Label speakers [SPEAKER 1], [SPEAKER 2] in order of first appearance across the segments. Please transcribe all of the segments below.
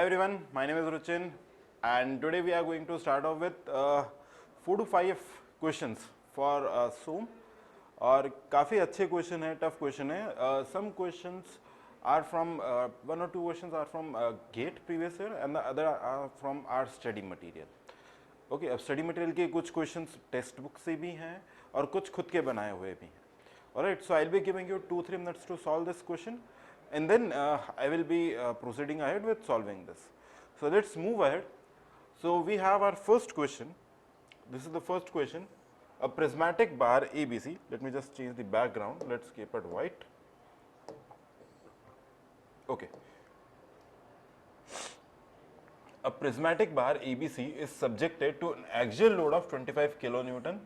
[SPEAKER 1] Hi everyone, my name is Ruchin and today we are going to start off with 4 to 5 questions for SOM और काफ़ी अच्छे question है, tough question है. Some questions are from one or two questions are from GATE previous year and the other are from our study material. Okay अब study material के कुछ questions text book से भी हैं और कुछ खुद के बनाए हुए भी हैं. Alright, so I will be giving you 2-3 minutes to solve this question and then I will be proceeding ahead with solving this. So let's move ahead. So we have our first question. This is the first question. A prismatic bar ABC. Let me just change the background. Let's keep it white. Okay. A prismatic bar ABC is subjected to an axial load of 25 kilonewton.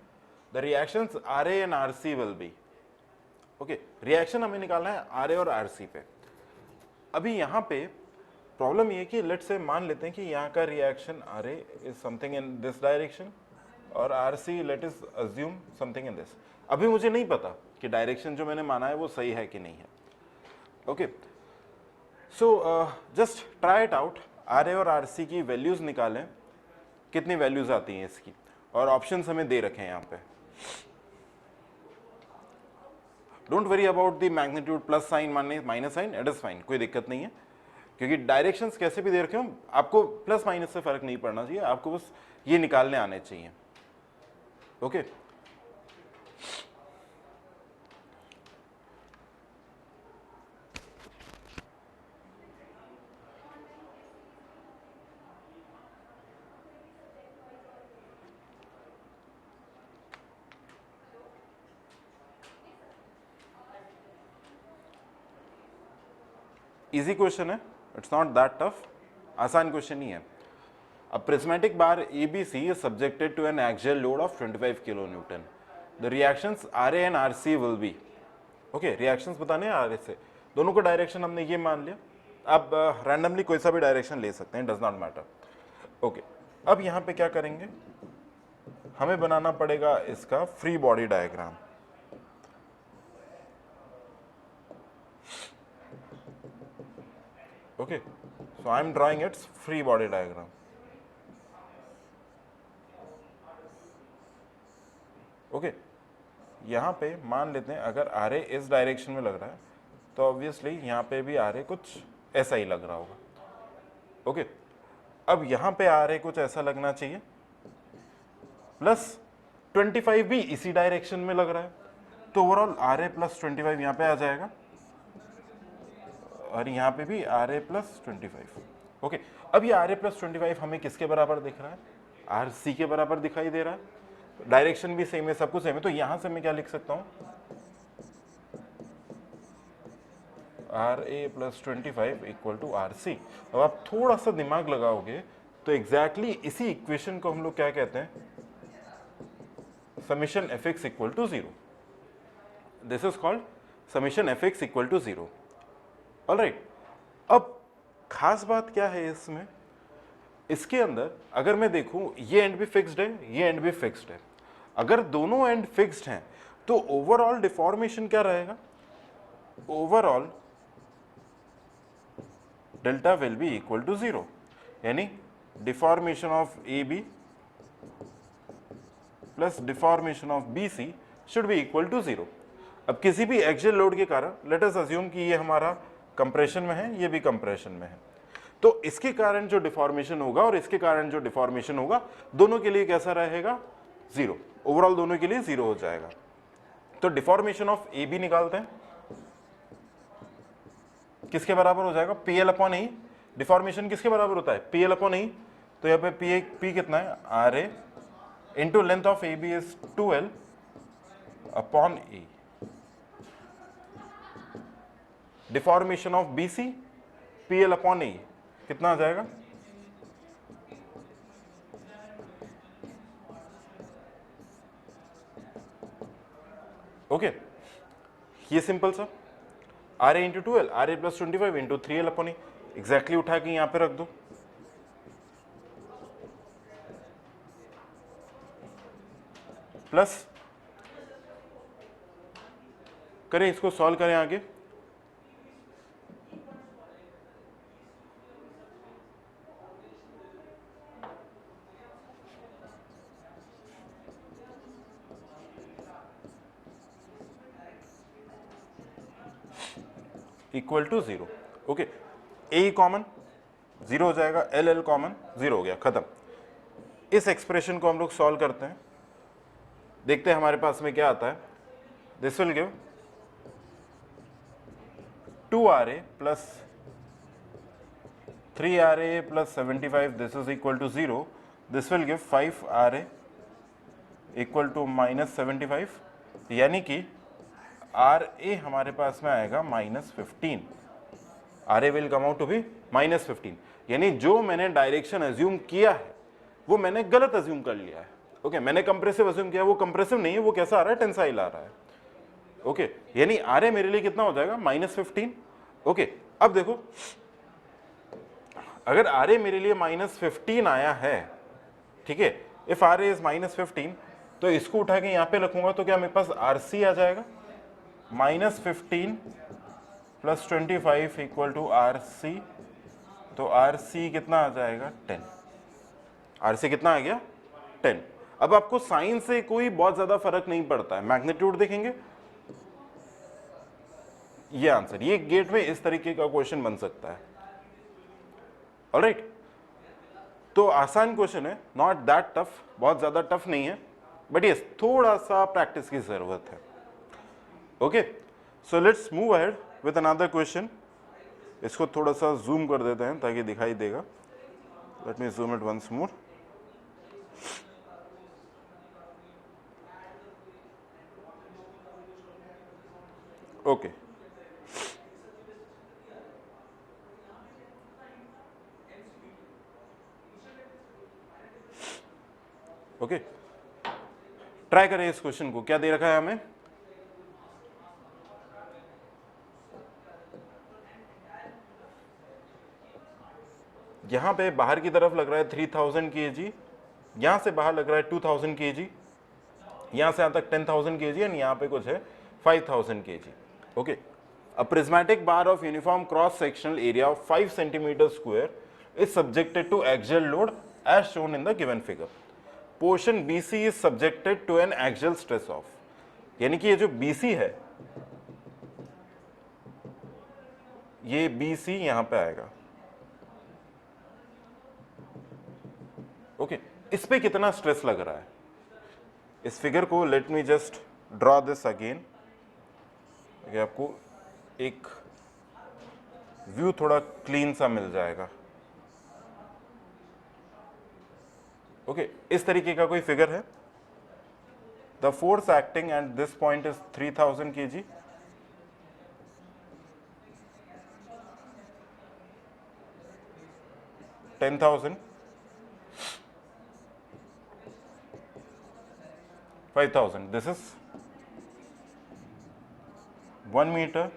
[SPEAKER 1] The reactions RA and RC will be. Okay. Reaction हमें निकालना है RA और RC पे. अभी यहाँ पे problem ये कि लेट्स से मान लेते हैं कि यहाँ का reaction RA is something in this direction और RC let is assume something in this. अभी मुझे नहीं पता कि डायरेक्शन जो मैंने माना है वो सही है कि नहीं है. Okay, so just try it out. RA और RC की वैल्यूज निकालें, कितनी वैल्यूज आती हैं इसकी, और ऑप्शंस हमें दे रखे हैं यहाँ पे. Don't worry about the magnitude, plus sign minus sign, it is fine, कोई दिक्कत नहीं है, क्योंकि डायरेक्शंस कैसे भी दे रखे हो आपको प्लस माइनस से फर्क नहीं पड़ना चाहिए, आपको बस ये निकालने आने चाहिए. ओके इजी क्वेश्चन है, इट्स नॉट दैट टफ, आसान क्वेश्चन ही है. A prismatic bar ABC is subjected to an axial load of 25 kilonewton. The reactions RA and RC will be. Okay, reactions बताने हैं RA से. दोनों को डायरेक्शन हमने ये मान लिया. अब रैंडमली कोई सा भी डायरेक्शन ले सकते हैं, डज नॉट मैटर. ओके, अब यहाँ पे क्या करेंगे, हमें बनाना पड़ेगा इसका free body diagram. Okay, so I am drawing its free body diagram. Okay, यहाँ पे मान लेते हैं अगर RA इस डायरेक्शन में लग रहा है तो ऑब्वियसली यहाँ पे भी RA कुछ ऐसा ही लग रहा होगा. ओके, अब यहाँ पे RA कुछ ऐसा लगना चाहिए, प्लस 25 भी इसी डायरेक्शन में लग रहा है, तो ओवरऑल RA प्लस 25 यहाँ पे आ जाएगा और यहाँ पे भी RA प्लस 25. ओके, अब ये RA प्लस 25 हमें किसके बराबर दिख रहा है, RC के बराबर दिखाई दे रहा है. डायरेक्शन भी सेम है, सब कुछ सेम है, तो यहाँ से मैं क्या लिख सकता हूँ, RA plus 25 equal to RC. अब आप थोड़ा सा दिमाग लगाओगे तो एग्जैक्टली इसी इक्वेशन को हम लोग क्या कहते हैं, summation fx equal to 0. This is called summation fx equal to 0. Alright, अब खास बात क्या है इसमें, इसके अंदर अगर मैं देखूं ये एंड भी फिक्स्ड है, ये एंड भी फिक्स्ड है. अगर दोनों एंड फिक्स्ड हैं तो ओवरऑल डिफॉर्मेशन क्या रहेगा, overall delta will be equal to 0, यानी deformation of AB plus deformation of BC should be equal to 0. अब किसी भी एक्सियल लोड के कारण लेट अस अज्यूम कि ये हमारा कंप्रेशन में है, ये भी कंप्रेशन में है, तो इसके कारण जो डिफॉर्मेशन होगा और इसके कारण जो डिफॉर्मेशन होगा दोनों के लिए कैसा रहेगा, 0. ओवरऑल दोनों के लिए 0 हो जाएगा. तो डिफॉर्मेशन ऑफ AB निकालते हैं, किसके बराबर हो जाएगा, PL अपॉन E. डिफॉर्मेशन किसके बराबर होता है, PL अपॉन E. तो यहाँ पे P कितना है, RA into length of AB is 2L upon E. Deformation of BC PL upon E कितना आ जाएगा, ओके ये सिंपल सा RA into 2L, RA plus 25 into 3L upon E. Exactly उठा के यहाँ पे रख दो. प्लस करें इसको, सॉल्व करें आगे. Equal to 0। Okay, a common 0 हो जाएगा, एल एल कॉमन 0 हो गया, खत्म। इस एक्सप्रेशन को हम लोग सॉल्व करते हैं, देखते हैं हमारे पास में क्या आता है। This will give 2RA plus 3RA plus 75, this is equal to 0। This will give 5RA equal to minus 75, यानी कि RA हमारे पास में आएगा minus 15। RA will come out to be minus 15, यानी जो मैंने डायरेक्शन अज्यूम किया है वो मैंने गलत अज्यूम कर लिया है। ओके, मैंने कंप्रेसिव अज्यूम किया, वो कंप्रेसिव नहीं है, वो कैसा आ रहा है, टेंसाइल आ रहा है। ओके, यानी RA मेरे लिए कितना हो जाएगा, माइनस 15। ओके, अब देखो अगर RA मेरे लिए माइनस 15 आया है, ठीक है, इफ RA इज माइनस 15, तो इसको उठा के यहां पे रखूंगा तो क्या मेरे पास RC आ जाएगा, minus 15 plus 25 equal to RC। तो RC कितना आ जाएगा, 10। RC कितना आ गया, 10। अब आपको साइन से कोई बहुत ज्यादा फर्क नहीं पड़ता है, मैग्नीट्यूड देखेंगे, ये आंसर, ये गेट में इस तरीके का क्वेश्चन बन सकता है। ऑलराइट, तो आसान क्वेश्चन है, नॉट दैट टफ, बहुत ज्यादा टफ नहीं है, बट यस थोड़ा सा प्रैक्टिस की जरूरत है। Okay, so let's move ahead with another question. इसको थोड़ा सा जूम कर देते हैं ताकि दिखाई देगा। Let me zoom it once more. Okay, okay, try करें इस क्वेश्चन को। क्या दे रखा है हमें, यहां पे बाहर की तरफ लग रहा है 3000 kg, यहां से बाहर लग रहा है 2000 kg, यहां से यहां तक 10,000 kg, एंड यहां पे कुछ है 5000 kg। Okay, a prismatic bar of uniform cross sectional area of 5 cm square is subjected to axial load as shown in the given figure. Portion BC is subjected to an axial stress of, यानी कि ये जो BC है, ये BC यहां पे आएगा। Okay, इस पे कितना स्ट्रेस लग रहा है, इस फिगर को let me just draw this again, आपको एक व्यू थोड़ा क्लीन सा मिल जाएगा। ओके, इस तरीके का कोई फिगर है। The force acting at this point is 3000 kg, $10,000, 5,000, this is 1 meter,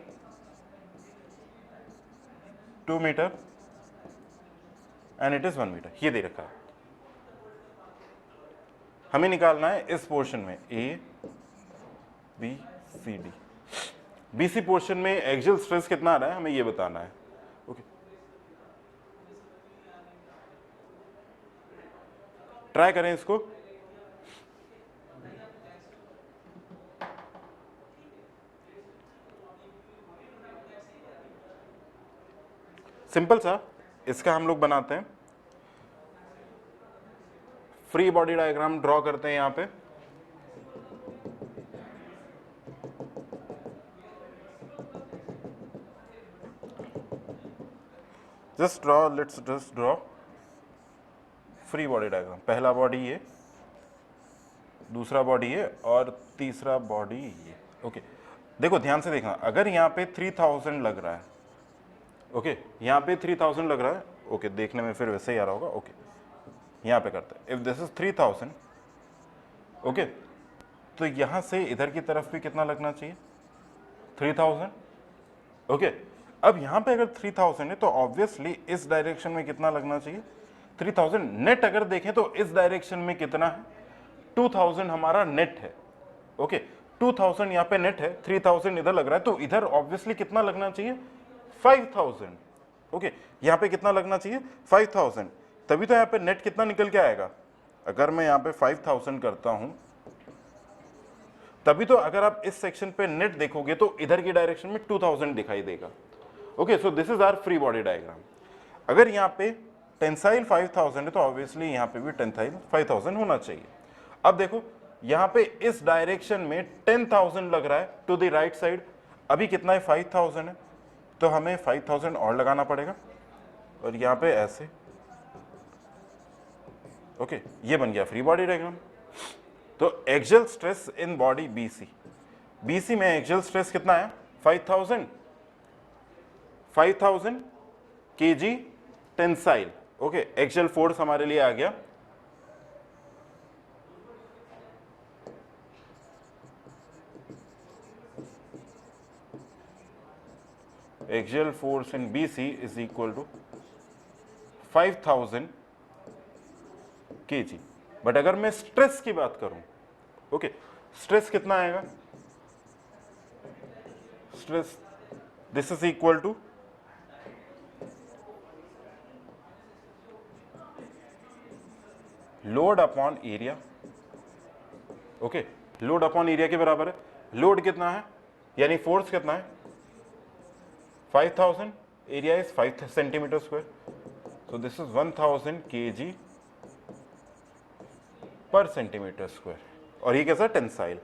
[SPEAKER 1] 2 meter and it is 1 meter, ये दे रखा है। हमें निकालना है इस पोर्शन में A, B, C, D। BC portion में एक्सियल स्ट्रेस कितना आ रहा है हमें ये बताना है। ओके, ट्राई करें इसको। सिंपल सा इसका हम लोग बनाते हैं, फ्री बॉडी डायग्राम ड्रॉ करते हैं यहां पे। Just draw, let's just draw free body diagram. पहला बॉडी ये, दूसरा बॉडी ये और तीसरा बॉडी ये। ओके, देखो ध्यान से देखना, अगर यहाँ पे 3000 लग रहा है, ओके यहाँ पे 3000 लग रहा है, ओके देखने में फिर वैसे ही आ रहा होगा। ओके, यहाँ पे करते हैं, इफ दिस इज 3000, ओके, तो यहाँ से इधर की तरफ भी कितना लगना चाहिए, 3000। ओके, अब यहाँ पे अगर 3000 है तो ऑब्वियसली इस डायरेक्शन में कितना लगना चाहिए, 3000। नेट अगर देखें तो इस डायरेक्शन में कितना है, 2000 हमारा नेट है। ओके, 2000 यहाँ पे नेट है, 3000 इधर लग रहा है, तो इधर ऑब्वियसली कितना लगना चाहिए, 5000। ओके, यहाँ पे कितना लगना चाहिए, 5000, तभी तो यहाँ पे नेट कितना निकल के आएगा। अगर मैं यहाँ पे 5000 करता हूं, तभी तो अगर आप इस सेक्शन पे नेट देखोगे तो इधर की डायरेक्शन में 2000 दिखाई देगा। Okay, so this is our free body diagram. अगर यहाँ पे टेंसाइल 5000 है तो ऑब्वियसली यहाँ पे भी टेंसाइल 5000 होना चाहिए। अब देखो यहाँ पे इस डायरेक्शन में 10,000 लग रहा है टू द राइट साइड, अभी कितना है 5000 है, तो हमें 5000 और लगाना पड़ेगा और यहाँ पे ऐसे। ओके, ये बन गया फ्री बॉडी डायग्राम। तो axial stress in body BC, BC में एक्सियल स्ट्रेस कितना है 5000 kg tensile. Okay, axial force हमारे लिए आ गया axial force in BC is equal to 5000 kg। But अगर मैं स्ट्रेस की बात करूं, ओके, स्ट्रेस कितना आएगा, stress this is equal to load upon area. Okay, load upon area के बराबर है। लोड कितना है यानी फोर्स कितना है 5000, area is 5 centimetre square, so this is 1000 kg पर सेंटीमीटर स्क्वायर, और ये कैसा टेंसाइल।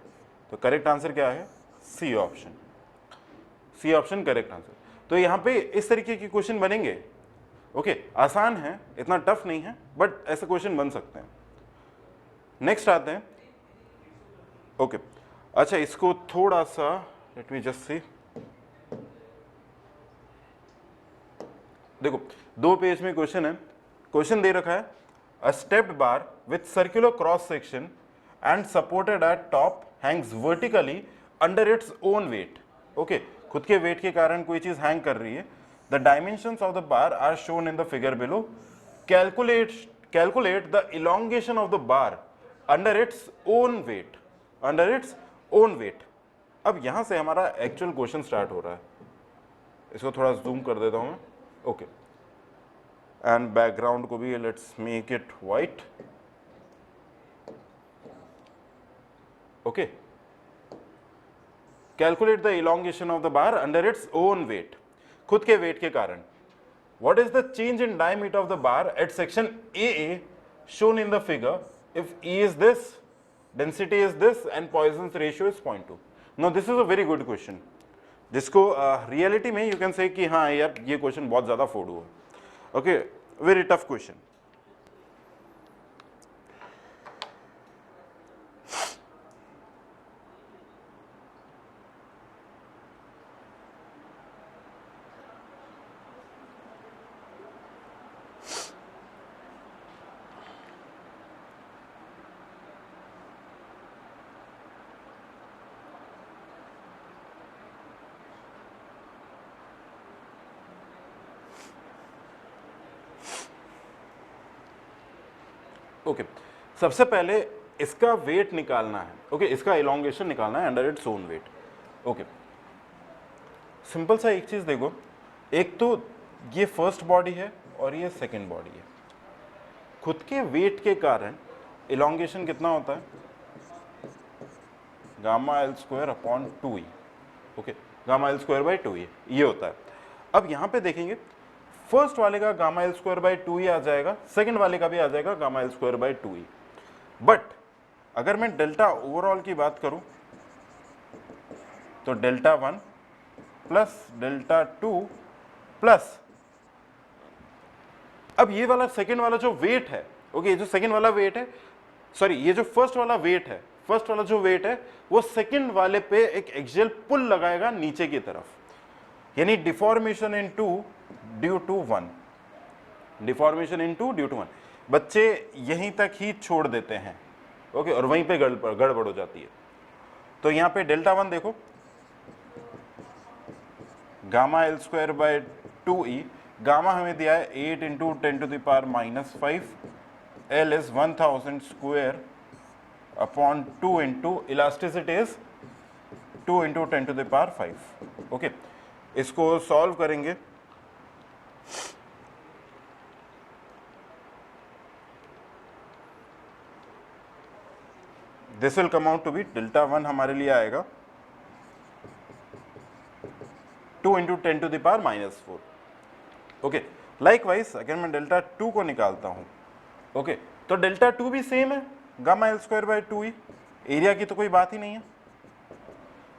[SPEAKER 1] तो करेक्ट आंसर क्या है C option, C option correct answer. तो यहाँ पे इस तरीके के क्वेश्चन बनेंगे। ओके, आसान है, इतना टफ नहीं है, बट ऐसे क्वेश्चन बन सकते हैं। नेक्स्ट आते हैं। ओके, अच्छा इसको थोड़ा सा लेट मी जस्ट सी। देखो 2 पेज में क्वेश्चन है, क्वेश्चन दे रखा है a stepped bar with circular cross section and supported at top hangs vertically under its own weight. Okay, खुद के वेट के कारण कोई चीज हैंग कर रही है। The dimensions of the bar are shown in the figure below. Calculate the elongation of the bar under its own weight, under its own weight. अब यहां से हमारा एक्चुअल क्वेश्चन स्टार्ट हो रहा है। इसको थोड़ा जूम कर देता हूं मैं। ओके, एंड बैकग्राउंड को भी let's make it white. Okay, calculate the elongation of the bar under its own weight, खुद के वेट के कारण। What is the change in diameter of the bar at section AA shown in the figure if E is this, density is this and Poisson's ratio is 0.2। now this is a very good question, जिसको reality में you can say कि हाँ यार ये question बहुत ज़्यादा फोड़ हुआ। Okay, very tough question. Okay, सबसे पहले इसका वेट निकालना है। ओके, इसका इलोंगेशन निकालना है under its own weight. Okay, simple सा एक चीज देखो, एक तो ये फर्स्ट बॉडी है और ये सेकंड बॉडी है। खुद के वेट के कारण इलोंगेशन कितना होता है gamma L square upon 2e। Okay, gamma L square by 2e ये होता है। अब यहां पे देखेंगे फर्स्ट वाले का gamma L square by 2e आ जाएगा, सेकंड वाले का भी आ जाएगा gamma L square by 2e। But अगर मैं डेल्टा ओवरऑल की बात करूं तो डेल्टा 1 प्लस डेल्टा 2 प्लस, अब ये वाला सेकंड वाला जो वेट है, ओके, ये जो सेकंड वाला वेट है, सॉरी ये जो फर्स्ट वाला वेट है, फर्स्ट वाला जो वेट है वो सेकंड वाले पे एक एक्सियल पुल लगाएगा नीचे की तरफ, यानी deformation in 2 due to 1, deformation in 2 due to 1। बच्चे यहीं तक ही छोड़ देते हैं, ओके, और वहीं पे गड़बड़ हो जाती है। तो यहां पे डेल्टा 1 देखो, gamma L square by 2e, gamma हमें दिया है 8 into 10 to the power -5, L is 1000 square upon 2 into elasticity is 2 into 10 to the power 5। Okay, इसको सॉल्व करेंगे this will come out to be delta 1 हमारे लिए आएगा 2 into 10 to the power -4। Okay, likewise अगर मैं डेल्टा 2 को निकालता हूँ, ओके, तो डेल्टा 2 भी सेम है, gamma L square by 2 he, area की तो कोई बात ही नहीं है।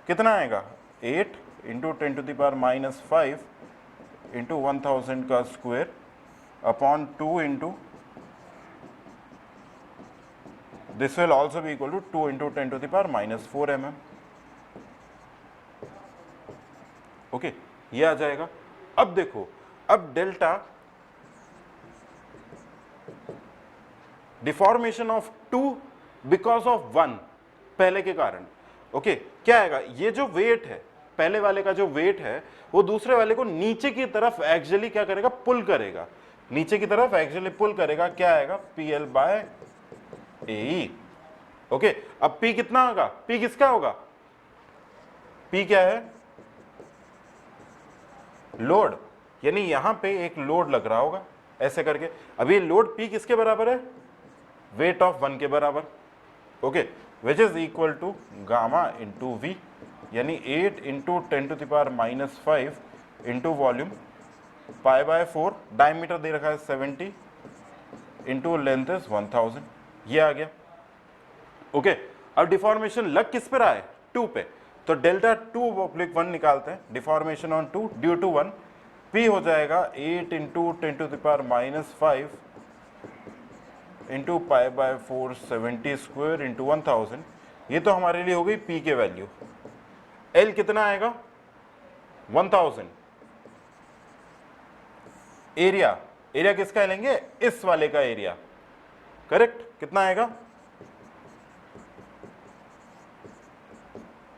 [SPEAKER 1] कितना आएगा 8 into 10 to the power -5 into 1000 का square upon 2 into this will also be equal to 2 into 10 to the power -4 mm। Okay, ये आ जाएगा। अब देखो, अब delta deformation of 2 because of 1 पहले के कारण। ओके, क्या आएगा, ये जो वेट है, पहले वाले का जो वेट है वो दूसरे वाले को नीचे की तरफ एक्चुअली क्या करेगा, पुल करेगा, नीचे की तरफ एक्चुअली पुल करेगा। क्या आएगा, PL बाय AE। ओके, अब P कितना होगा, P किसका होगा, P क्या है, लोड, यानी यहां पे एक लोड लग रहा होगा ऐसे करके। अब ये लोड P किसके बराबर है, वेट ऑफ 1 के बराबर। Okay, which is equal to gamma into V, यानी 8 into 10 to the power -5 into volume pi by 4, diameter दे रखा है 70 इंटू लेंथ इज 1000, ये आ गया। ओके, अब डिफॉर्मेशन लग किस पे रहा है, 2 पे, तो डेल्टा 2/1 निकालते हैं, deformation on 2 due to 1, P हो जाएगा 8 into 10 to the power -5 into pi by 4 70 square into 1000। ये तो हमारे लिए हो गई P के वैल्यू। L कितना आएगा 1000। एरिया, एरिया किसका लेंगे, इस वाले का एरिया, करेक्ट, कितना आएगा,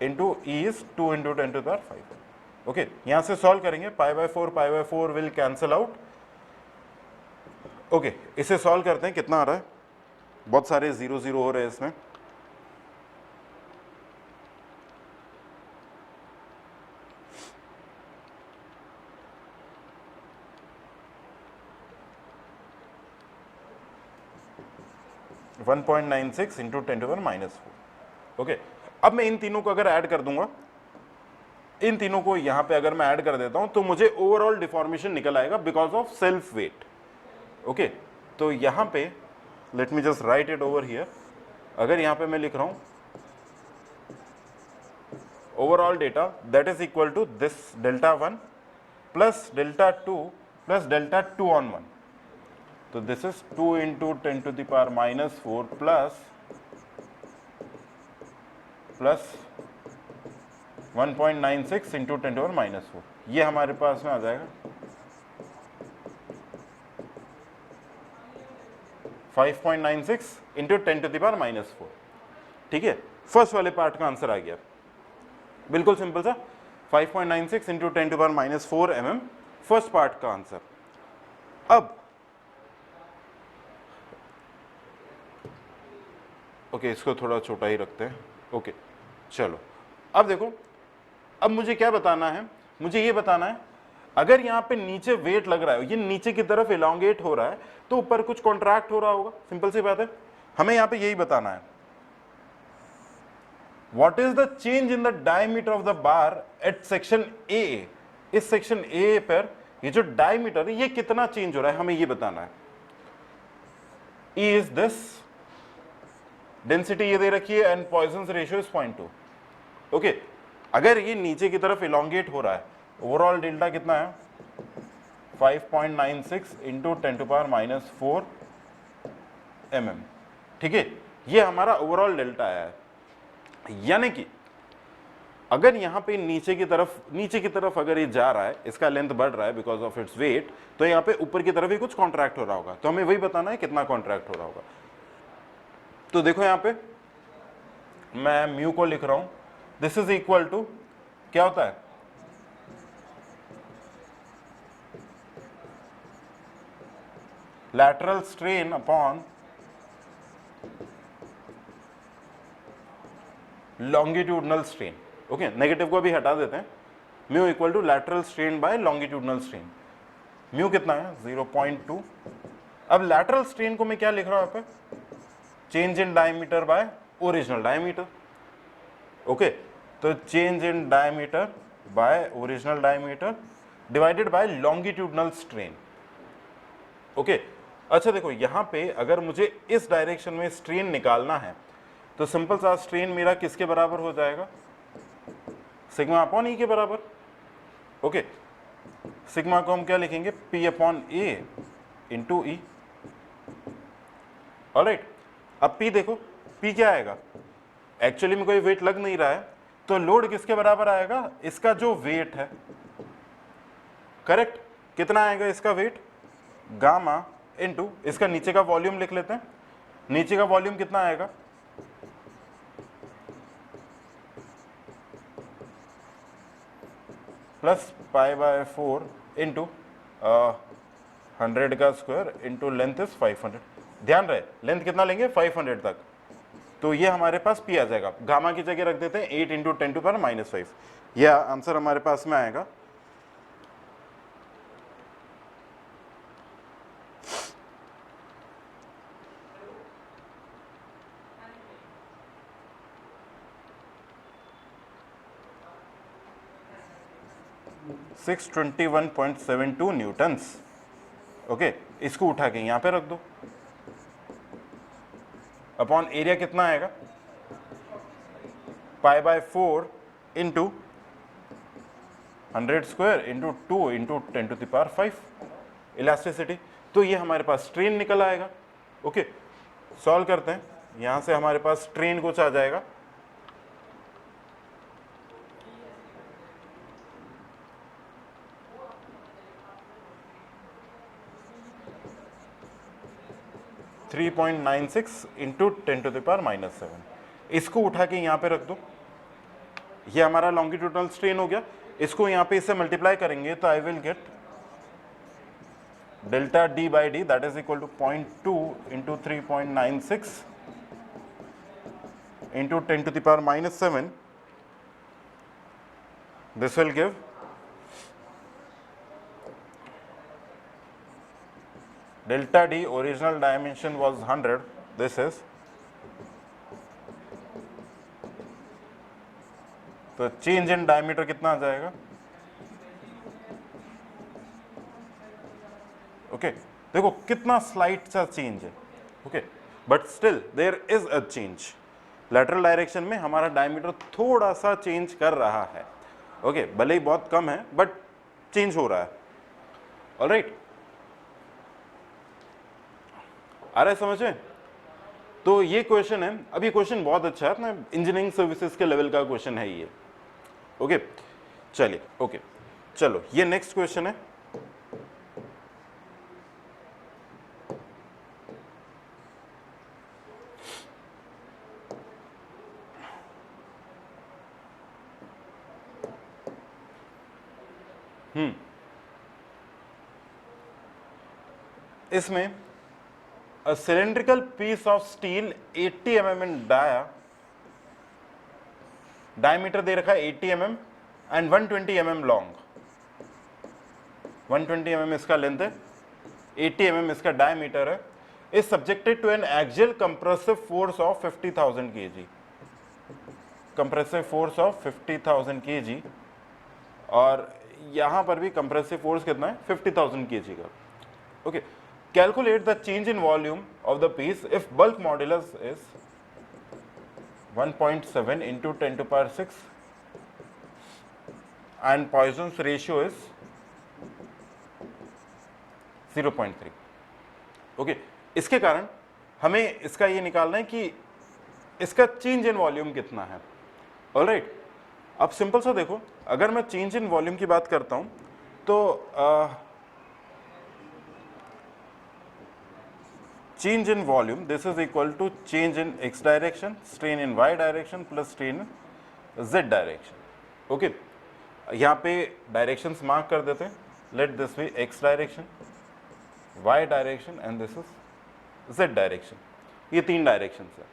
[SPEAKER 1] into E is 2 into 10 to the power 5। Okay, यहां से सॉल्व करेंगे, pi by 4 will cancel out. Okay, इसे सॉल्व करते हैं, कितना आ रहा है, बहुत सारे 0 0 हो रहे हैं इसमें। (1.96 into 10 to the power -4। Okay, अब मैं इन तीनों को अगर ऐड कर दूंगा, इन तीनों को यहां पे अगर मैं ऐड कर देता हूं तो मुझे ओवरऑल डिफॉर्मेशन निकल आएगा because of self weight. Okay, तो यहां पे let me just write it over here. अगर यहां पे मैं लिख रहा हूं overall data that is equal to this delta 1 plus delta 2 plus delta 2 on 1, तो this is 2 into 10 to the power -4 plus 1.96 into 10 to the power -4, ये हमारे पास में आ जाएगा 5.96 इंटू 10 टू द पावर -4। ठीक है, फर्स्ट वाले पार्ट का आंसर आ गया, बिल्कुल सिंपल सा, 5.96 into 10 to the power -4 mm, first part का आंसर। अब ओके, इसको थोड़ा छोटा ही रखते हैं। ओके, चलो, अब देखो, अब मुझे क्या बताना है, मुझे ये बताना है अगर यहाँ पे नीचे वेट लग रहा है, ये नीचे की तरफ इलोंगेट हो रहा है, तो ऊपर कुछ कॉन्ट्रैक्ट हो रहा होगा, सिंपल सी बात है, हमें यहाँ पे यही बताना है। What is the change in the diameter of the bar at section a, इस सेक्शन ए पर ये जो डायमीटर है ये कितना चेंज हो रहा है, हमें ये बताना है। E इज दिस, डेंसिटी ये दे रखी है and Poisson's ratio is 0.2। Okay, अगर ये नीचे की तरफ इलोंगेट हो रहा है, ओवरऑल डेल्टा कितना है 5.96 इंटू 10 टू पावर -4 mm। ठीक है, ये हमारा ओवरऑल डेल्टा है। यानी कि अगर यहाँ पे नीचे की तरफ अगर ये जा रहा है, इसका लेंथ बढ़ रहा है बिकॉज ऑफ इट्स वेट, तो यहाँ पे ऊपर की तरफ ही कुछ कॉन्ट्रैक्ट हो रहा होगा, तो हमें वही बताना है कितना कॉन्ट्रैक्ट हो रहा होगा। तो देखो यहाँ पे मैं म्यू को लिख रहा हूं, दिस इज इक्वल टू क्या होता है, lateral strain upon longitudinal strain. Okay, negative को भी हटा देते हैं, mu equal to lateral strain by longitudinal strain. Mu कितना है 0.2। अब लैटरल स्ट्रेन को मैं क्या लिख रहा हूं यहाँ पे, change in diameter by original diameter. Okay, तो change in diameter by original diameter divided by longitudinal strain. Okay, अच्छा देखो यहाँ पे अगर मुझे इस डायरेक्शन में स्ट्रेन निकालना है तो सिंपल सा स्ट्रेन मेरा किसके बराबर हो जाएगा, सिग्मा अपॉन ई के बराबर। ओके, सिग्मा को हम क्या लिखेंगे, P अपॉन ए इंटू ई। ऑलराइट, अब P देखो, P क्या आएगा, एक्चुअली में कोई वेट लग नहीं रहा है तो लोड किसके बराबर आएगा, इसका जो वेट है, करेक्ट, कितना आएगा इसका वेट, गामा इनटू इसका नीचे का वॉल्यूम लिख लेते हैं, नीचे का वॉल्यूम कितना आएगा, प्लस पाई बाय 4 इंटू 100 का स्क्वायर इंटू लेंथ इज 500। ध्यान रहे लेंथ कितना लेंगे, 500 तक, तो ये हमारे पास P आ जाएगा। गामा की जगह रख देते हैं 8 इंटू 10⁻⁵। यह आंसर हमारे पास में आएगा। Six 621.72 Newton's. ओके, इसको उठा के यहां पे रख दो, अपॉन एरिया कितना आएगा, pi by 4 into 100 square into 2 into 10⁵ elasticity. तो ये हमारे पास स्ट्रेन निकल आएगा। ओके, सॉल्व करते हैं, यहां से हमारे पास स्ट्रेन कुछ आ जाएगा, थ्री 3.96 इंटू 10⁻⁷। इसको उठा के यहाँ पे रख दो, ये हमारा लॉन्गिट्यूडनल स्ट्रेन हो गया। इसको यहाँ पे इससे मल्टीप्लाई करेंगे तो I will get delta d by d that is equal to 0.2 into 3.96 into 10⁻⁷। This will give delta D original dimension was 100, this is, तो चेंज इन डायमीटर कितना आ जाएगा, ओके, देखो कितना स्लाइट सा चेंज है, okay, but still there is a change. Lateral direction में हमारा डायमीटर थोड़ा सा चेंज कर रहा है, ओके, भले ही बहुत कम है बट चेंज हो रहा है। ऑलराइट, आ रहा है समझ में? तो ये क्वेश्चन है, अब ये क्वेश्चन बहुत अच्छा है, अपना इंजीनियरिंग सर्विसेज के लेवल का क्वेश्चन है ये। ओके, चलिए, ओके, चलो ये नेक्स्ट क्वेश्चन है। इसमें a cylindrical piece of steel 80 mm in diameter दे रखा है 80 mm and 120 mm long, 120 mm इसका लेंथ है, 80 mm इसका डायमीटर है, is subjected to an axial compressive force of 50,000 kg, compressive force of 50,000 kg, और यहाँ पर भी compressive force कितना है 50,000 kg का। Okay, calculate the change in volume of the piece if bulk modulus is 1.7 into 10⁶ and Poisson's ratio is 0.3। Okay, इसके कारण हमें इसका ये निकालना है कि इसका चेंज इन वॉल्यूम कितना है। ऑलराइट, अब सिंपल सा देखो, अगर मैं चेंज इन वॉल्यूम की बात करता हूं तो change in volume, this is equal to change in x direction, strain in y direction plus strain in z direction। Okay, यहाँ पे डायरेक्शंस मार्क कर देते हैं, let this be x direction, y direction and this is z direction, ये तीन directions है।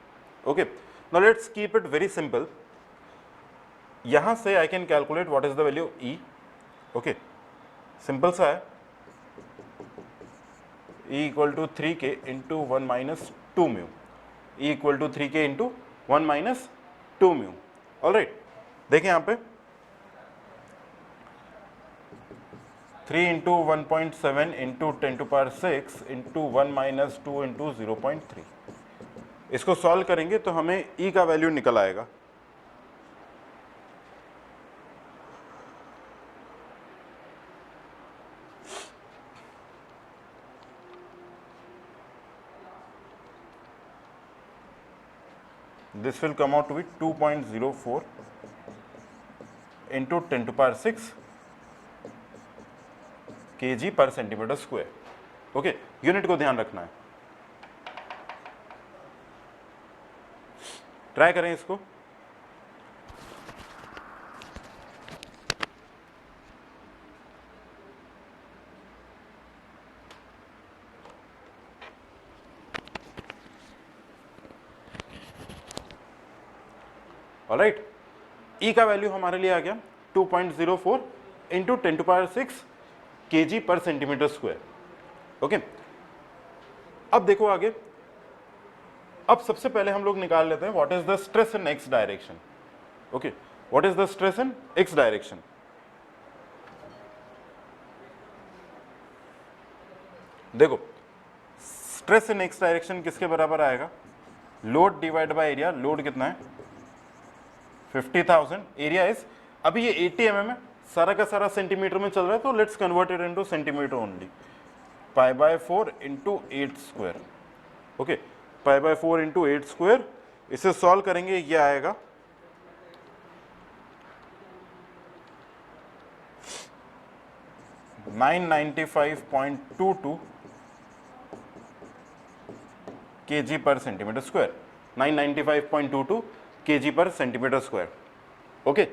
[SPEAKER 1] Okay, now let's keep it very simple, यहाँ से I can calculate what is the value E। Okay, simple सा है, E equal to 3k into 1 minus 2 mu, E equal to 3k into 1 minus 2 mu. Alright, देखें यहाँ पे 3 into 1.7 into 10⁻6 into 1 minus 2 into 0.3। इसको solve करेंगे तो हमें ई का वैल्यू निकल आएगा। This will come out to be 2.04 into 10⁻6 kg पर सेंटीमीटर स्क्वायर। ओके, यूनिट को ध्यान रखना है। ट्राई करें इसको। ऑलराइट, ई का वैल्यू हमारे लिए आ गया 2.04 इंटू 10⁻6 kg पर सेंटीमीटर स्क्वायर। ओके, अब देखो आगे। अब सबसे पहले हम लोग निकाल लेते हैं what is the stress in x direction. Okay, what is the stress in x direction. देखो, स्ट्रेस इन एक्स डायरेक्शन किसके बराबर आएगा? Load divide by area. Load कितना है? 50,000। एरिया इज, अभी ये 80 mm है, सारा का सारा सेंटीमीटर में चल रहा है, तो let's convert it into centimetre only. π/4 into 8 square. Okay, π/4 into 8 square. इसे सॉल्व करेंगे, ये आएगा 995.22 kg पर सेंटीमीटर स्क्वायर। 995.22 kg पर सेंटीमीटर स्क्वायर। ओके,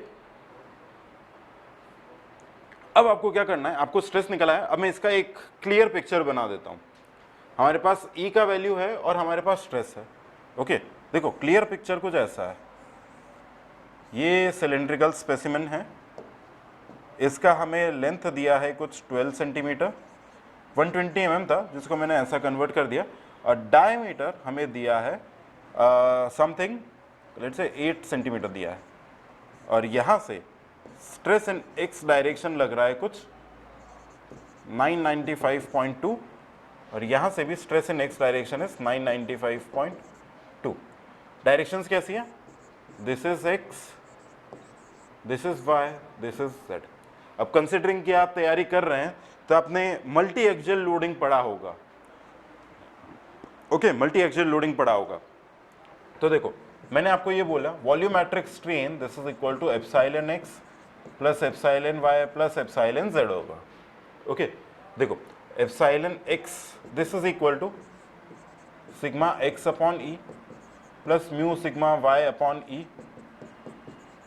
[SPEAKER 1] अब आपको क्या करना है? आपको स्ट्रेस निकला है। अब मैं इसका एक क्लियर पिक्चर बना देता हूं। हमारे पास ई का वैल्यू है और हमारे पास स्ट्रेस है। ओके, देखो क्लियर पिक्चर कुछ ऐसा है। ये सिलेंड्रिकल स्पेसिमेन है, इसका हमें लेंथ दिया है कुछ 12 सेंटीमीटर, 120 mm था जिसको मैंने ऐसा कन्वर्ट कर दिया, और डायमीटर हमें दिया है समथिंग लेट्स से 8 सेंटीमीटर दिया है, और यहाँ से स्ट्रेस इन एक्स डायरेक्शन लग रहा है कुछ 995.2, और यहाँ से भी stress in x direction is 995.2। Directions कैसी है? This is x, this is y, this is z. अब कंसिडरिंग कि आप तैयारी कर रहे हैं तो आपने मल्टी एक्सियल लोडिंग पढ़ा होगा। ओके, मल्टी एक्सियल लोडिंग पढ़ा होगा। तो देखो, मैंने आपको ये बोला volumetric strain this is equal to epsilon x plus epsilon y plus epsilon z होगा। ओके, देखो epsilon x this is equal to sigma x upon E plus mu sigma y upon E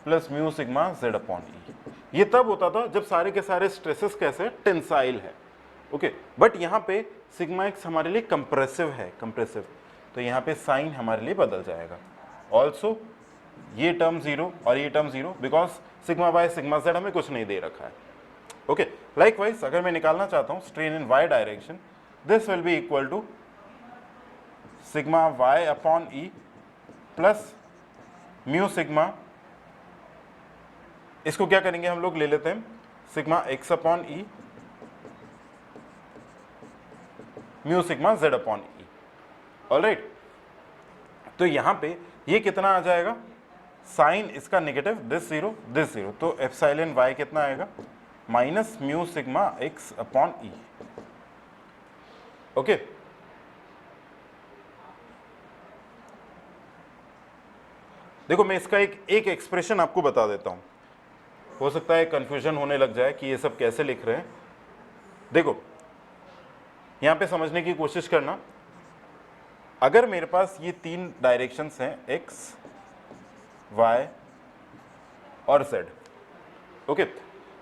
[SPEAKER 1] plus mu sigma z upon E. ये तब होता था जब सारे के सारे स्ट्रेसेस कैसे टेंसाइल है। ओके, बट यहाँ पे सिग्मा एक्स हमारे लिए कंप्रेसिव है, कंप्रेसिव, तो यहाँ पे साइन हमारे लिए बदल जाएगा। ऑल्सो ये टर्म जीरो और ये term zero, because sigma y sigma z हमें कुछ नहीं दे रखा है। ओके, लाइकवाइज अगर मैं निकालना चाहता हूँ strain in y direction, this will be equal to sigma y upon E plus mu sigma, इसको क्या करेंगे हम लोग, ले लेते हैं sigma x upon E mu sigma z upon E. Alright, तो यहां पे ये कितना आ जाएगा? साइन इसका नेगेटिव, दिस जीरो, तो एप्सिलॉन वाई कितना आएगा? Minus mu sigma x upon ई। ओके, देखो मैं इसका एक एक्सप्रेशन आपको बता देता हूं, हो सकता है कंफ्यूजन होने लग जाए कि ये सब कैसे लिख रहे हैं। देखो यहां पे समझने की कोशिश करना, अगर मेरे पास ये तीन डायरेक्शंस हैं एक्स वाई और Z. Okay,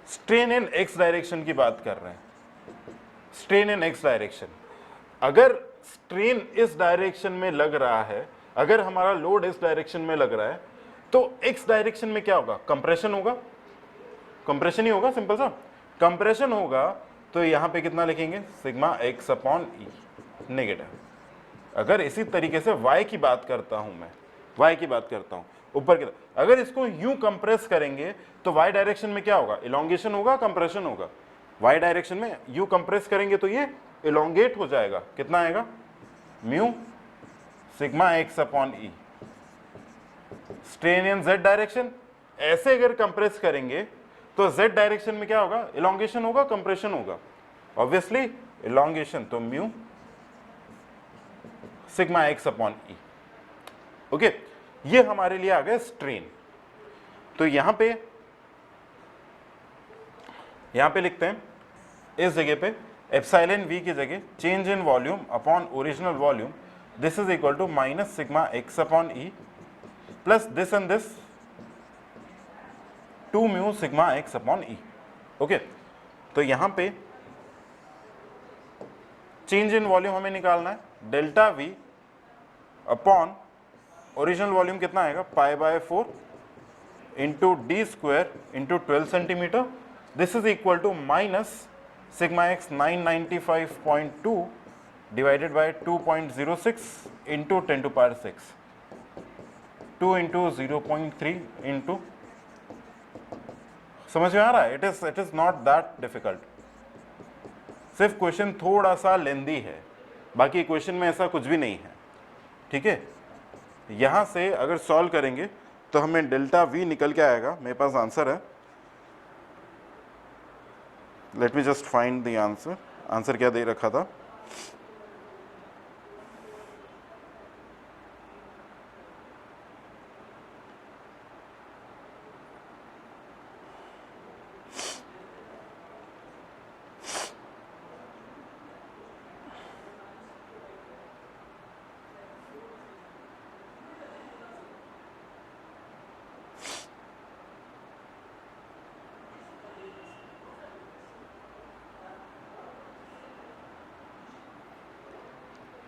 [SPEAKER 1] strain in x direction की बात कर रहे हैं, स्ट्रेन इन एक्स डायरेक्शन। अगर स्ट्रेन इस डायरेक्शन में लग रहा है, अगर हमारा लोड इस डायरेक्शन में लग रहा है, तो एक्स डायरेक्शन में क्या होगा? कंप्रेशन होगा, कंप्रेशन ही होगा, सिंपल सा कंप्रेशन होगा। तो यहां पे कितना लिखेंगे? सिग्मा एक्स अपॉन ई नेगेटिव। अगर इसी तरीके से y की बात करता हूं मैं, y की बात करता हूं ऊपर की तरफ, अगर इसको यूं कंप्रेस करेंगे तो y डायरेक्शन में क्या होगा? इलोंगेशन होगा, कंप्रेशन होगा? y डायरेक्शन में u कंप्रेस करेंगे तो ये इलोंगेट हो जाएगा, कितना आएगा mu sigma x upon E. Strain in z direction, ऐसे अगर कंप्रेस करेंगे तो z डायरेक्शन में क्या होगा, इलोंगेशन होगा कंप्रेशन होगा, ऑब्वियसली इलोंगेशन, तो म्यू सिग्मा x अपॉन ई। ओके, ये हमारे लिए आ गया स्ट्रेन। तो यहां पे लिखते हैं इस जगह पे एप्सिलॉन v की जगह change in volume upon original volume, this is equal to minus sigma x upon E plus this and this 2 mu sigma x upon E. Okay, तो यहां पे चेंज इन वॉल्यूम हमें निकालना है, delta v upon original volume कितना आएगा pi by 4 into d square into 12 centimetre, this is equal to minus sigma x 995.2 divided by 2.06 into 10 to power 6, 2 into 0.3 into, समझ में आ रहा है? It is not that difficult, सिर्फ question थोड़ा सा लेंदी है, बाकी क्वेश्चन में ऐसा कुछ भी नहीं है। ठीक है, यहां से अगर सॉल्व करेंगे तो हमें डेल्टा वी निकल के आएगा, मेरे पास आंसर है, let me just find the answer. Answer क्या दे रखा था,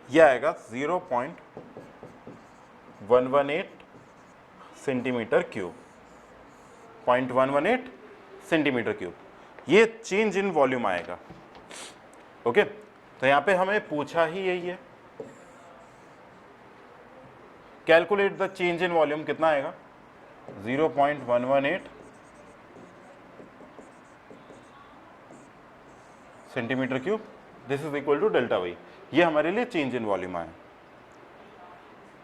[SPEAKER 1] यह आएगा 0.118 सेंटीमीटर क्यूब, 0.118 सेंटीमीटर क्यूब, ये चेंज इन वॉल्यूम आएगा। ओके, तो यहां पे हमें पूछा ही यही है, calculate the change in volume, कितना आएगा 0.118 centimetre cube, this is equal to delta y, ये हमारे लिए चेंज इन वॉल्यूम आया।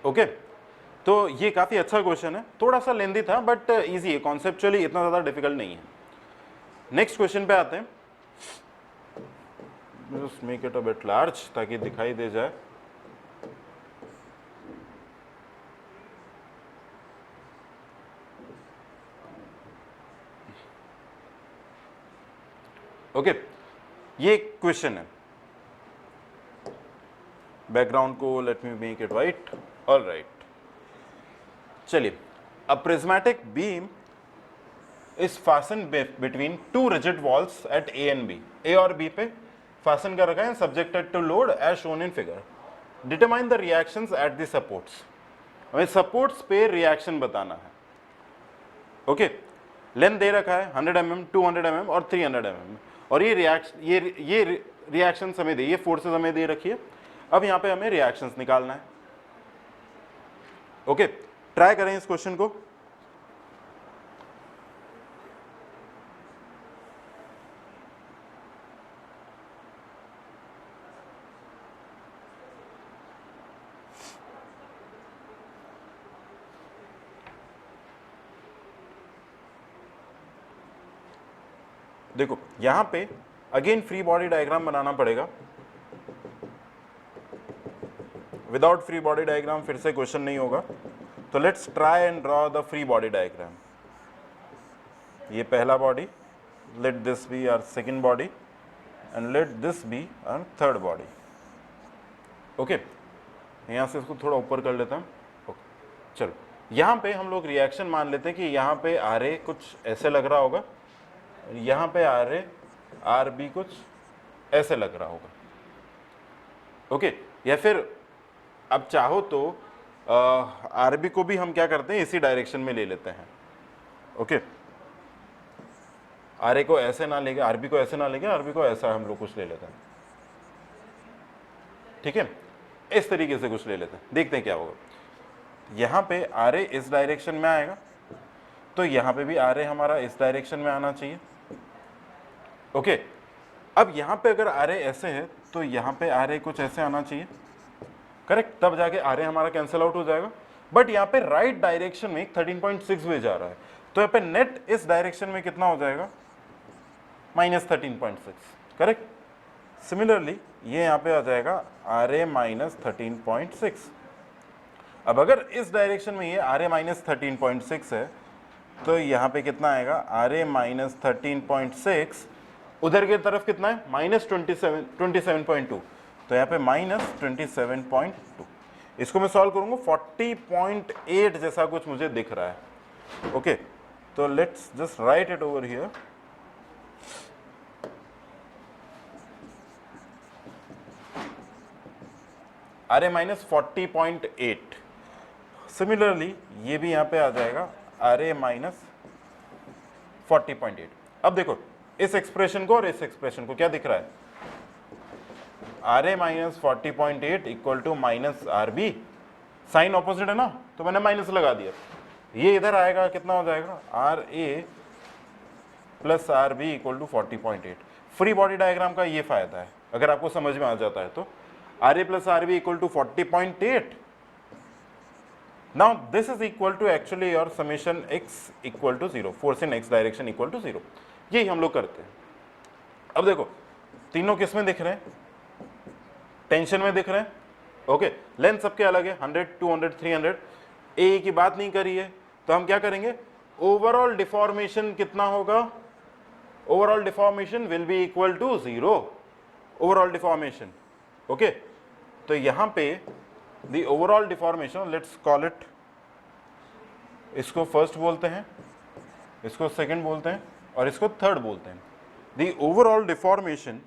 [SPEAKER 1] ओके, तो ये काफी अच्छा क्वेश्चन है, थोड़ा सा लेंदी था बट इजी है, कॉन्सेप्चुअली इतना ज्यादा डिफिकल्ट नहीं है। नेक्स्ट क्वेश्चन पे आते हैं, just make it a bit large ताकि दिखाई दे जाए। ओके, ये क्वेश्चन है, बैकग्राउंड को let me make it white, all right. चलिए, a prismatic beam is fasten between two rigid walls at A and B, A और बी पे fasten कर रखा है, subjected to load as shown in figure, determine the reactions at the supports, हमें supports पे reaction बताना है। Okay, length दे रखा है 100 mm, 200 mm और 300 mm, और ये रिएक्शन हमें दे, ये फोर्सेस हमें दे रखी है। अब यहां पे हमें रिएक्शंस निकालना है। ओके, ट्राई करें इस क्वेश्चन को। देखो यहां पे अगेन फ्री बॉडी डायग्राम बनाना पड़ेगा, विदाउट फ्री बॉडी डायग्राम फिर से क्वेश्चन नहीं होगा, तो let's try and draw the free body diagram. ये पहला body, let this be our second body and let this be our third body. Okay, यहां से इसको थोड़ा ऊपर कर लेता हूं। ओके, चलो यहां पे हम लोग रिएक्शन मान लेते हैं कि यहां पे आर ए कुछ ऐसे लग रहा होगा, यहां पे आर ए आर बी कुछ ऐसे लग रहा होगा। ओके, या फिर अब चाहो तो आर बी को भी हम क्या करते हैं, इसी डायरेक्शन में ले लेते हैं। ओके, आर ए को ऐसे ना लेके, आर बी को ऐसे ना लेके, आर बी को ऐसा हम लोग कुछ ले लेते हैं। ठीक है, इस तरीके से कुछ ले लेते हैं, देखते हैं क्या होगा। यहां पे आर ए इस डायरेक्शन में आएगा, तो यहां पे भी आर ए हमारा इस डायरेक्शन में आना चाहिए। ओके, अब यहाँ पे अगर आर ए ऐसे है तो यहाँ पे आर ए कुछ ऐसे आना चाहिए, करेक्ट, तब जाके आर ए हमारा कैंसिल आउट हो जाएगा। बट यहाँ पे राइट डायरेक्शन में 13.6 वे जा रहा है, तो यहाँ पे नेट इस डायरेक्शन में कितना हो जाएगा, -13.6, करेक्ट। सिमिलरली ये यहाँ पे आ जाएगा आर ए -13.6। अब अगर इस डायरेक्शन में ये आर ए -13.6 है तो यहाँ पे कितना आएगा, आर ए -13.6, उधर की तरफ कितना है, -27.2, तो यहाँ पे -27.2। इसको मैं सॉल्व करूंगा, 40.8 जैसा कुछ मुझे दिख रहा है। ओके, तो let's just write it over here. R A -40.8। Similarly ये भी यहाँ पे आ जाएगा आर ए -40.8। अब देखो इस एक्सप्रेशन को और इस एक्सप्रेशन को क्या दिख रहा है, R A -40.8 equal to -RB, sign opposite है ना, तो मैंने माइनस लगा दिया। ये इधर आएगा, कितना हो जाएगा, R A plus RB equal to 40.8। Free body diagram का ये फायदा है, अगर आपको समझ में आ जाता है तो R A plus RB equal to 40.8। Now this is equal to actually your summation x equal to 0, force in x direction equal to 0। यही हम लोग करते हैं। अब देखो तीनों किस में दिख रहे हैं, टेंशन में दिख रहे हैं। ओके, लेंथ सबके अलग है, 100, 200, 300। ए की बात नहीं करी है तो हम क्या करेंगे, ओवरऑल डिफॉर्मेशन कितना होगा, overall deformation will be equal to 0, overall deformation. Okay, तो यहां पे the overall deformation, let's call it, इसको फर्स्ट बोलते हैं, इसको सेकंड बोलते हैं और इसको थर्ड बोलते हैं। The overall deformation,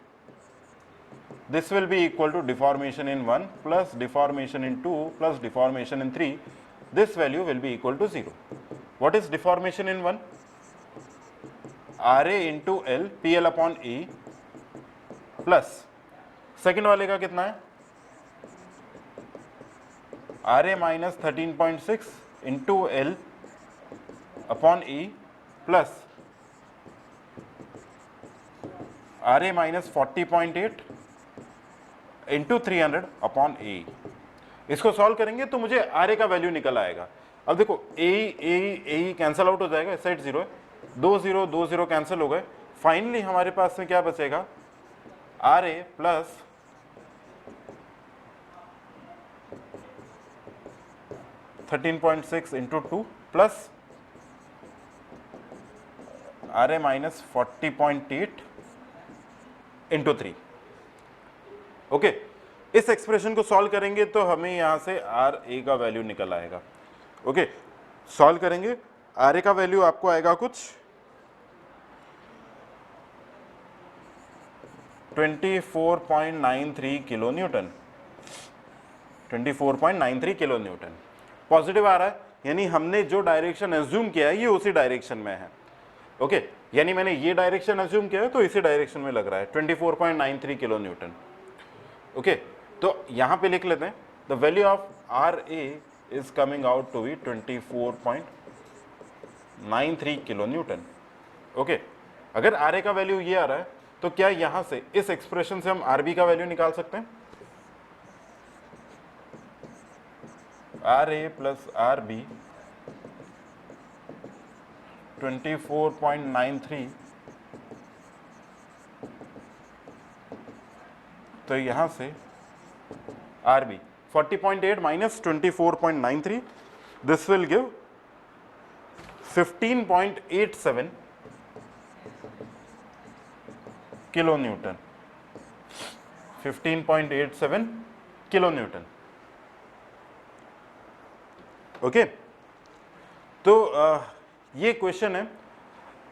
[SPEAKER 1] this will be equal to deformation in 1 plus deformation in 2 plus deformation in 3. This value will be equal to 0. What is deformation in 1? RA into L PL upon E plus second वाले का कितना है, RA minus 13.6 into L upon E plus RA minus 40.8 into 300 upon A. इसको solve करेंगे तो मुझे are A का value निकल आएगा। अब देखो ए कैंसिल आउट हो जाएगा, इस साइड 0 है, 2 0 कैंसिल हो गए। फाइनली हमारे पास में क्या बचेगा, R A plus 13.6 into 2 plus R A minus 40.8 into 3। Okay, इस एक्सप्रेशन को सॉल्व करेंगे तो हमें यहां से आर ए का वैल्यू निकल आएगा। ओके, सॉल्व करेंगे, आर ए का वैल्यू आपको आएगा कुछ 24.93 kilo Newton, 24.93 kilo Newton. Positive आ रहा है, यानी हमने जो डायरेक्शन एज्यूम किया है ये उसी डायरेक्शन में है। ओके, यानी मैंने ये डायरेक्शन एज्यूम किया है तो इसी डायरेक्शन में लग रहा है, 24.93 किलो न्यूटन। ओके, तो यहां पे लिख लेते हैं, the value of R A is coming out to be 24.93 kilo newton. Okay, अगर आर ए का वैल्यू ये आ रहा है तो क्या यहां से इस एक्सप्रेशन से हम आर बी का वैल्यू निकाल सकते हैं, R A plus R B 24.93, तो यहां से R B 40.8 minus 24.93, this will give 15.87 kilo newton, 15.87 kilo newton. Okay, तो ये क्वेश्चन है,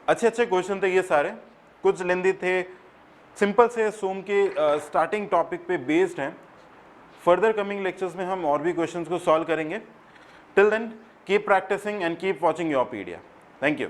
[SPEAKER 1] अच्छे अच्छे क्वेश्चन थे ये सारे, कुछ लेंदी थे, सिंपल से सोम के स्टार्टिंग टॉपिक पे बेस्ड हैं। फर्दर कमिंग लेक्चर्स में हम और भी क्वेश्चंस को सॉल्व करेंगे। Till then keep practising and keep watching your pedia. Thank you.